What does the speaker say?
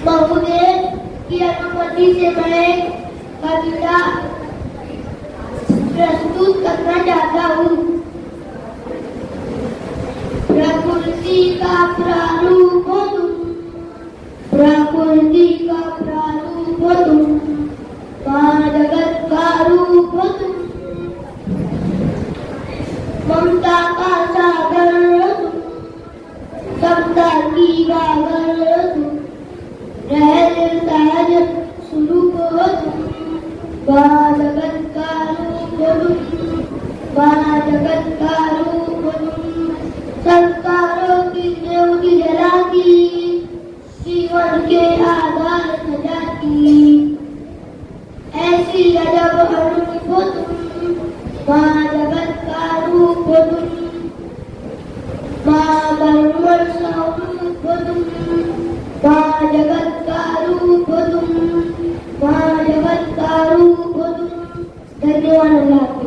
महोदय की अनुमति से मैं कविता प्रस्तुत करना चाहता हूँ। प्रकृति का प्रारूप हो तुम, प्रकृति का प्रारूप हो तुम, जगत का रूप हो तुम, ममता का सागर हो तुम, समता की गागर हो तुम, रहस्य सहज स्वरूप हो तुम, जगत का रूप हो तुम, जगत का रूप हो तुम, संस्कारों की ज्योति जलाती, जीवन के आधार सजाती, ऐसी अजब अनूप हो तुम, जगत का रूप हो तुम, ब्रह्मण स्वरूप हो तुम, जगत का रूप हो तुम, जगत का रूप हो तुम। धन्यवाद।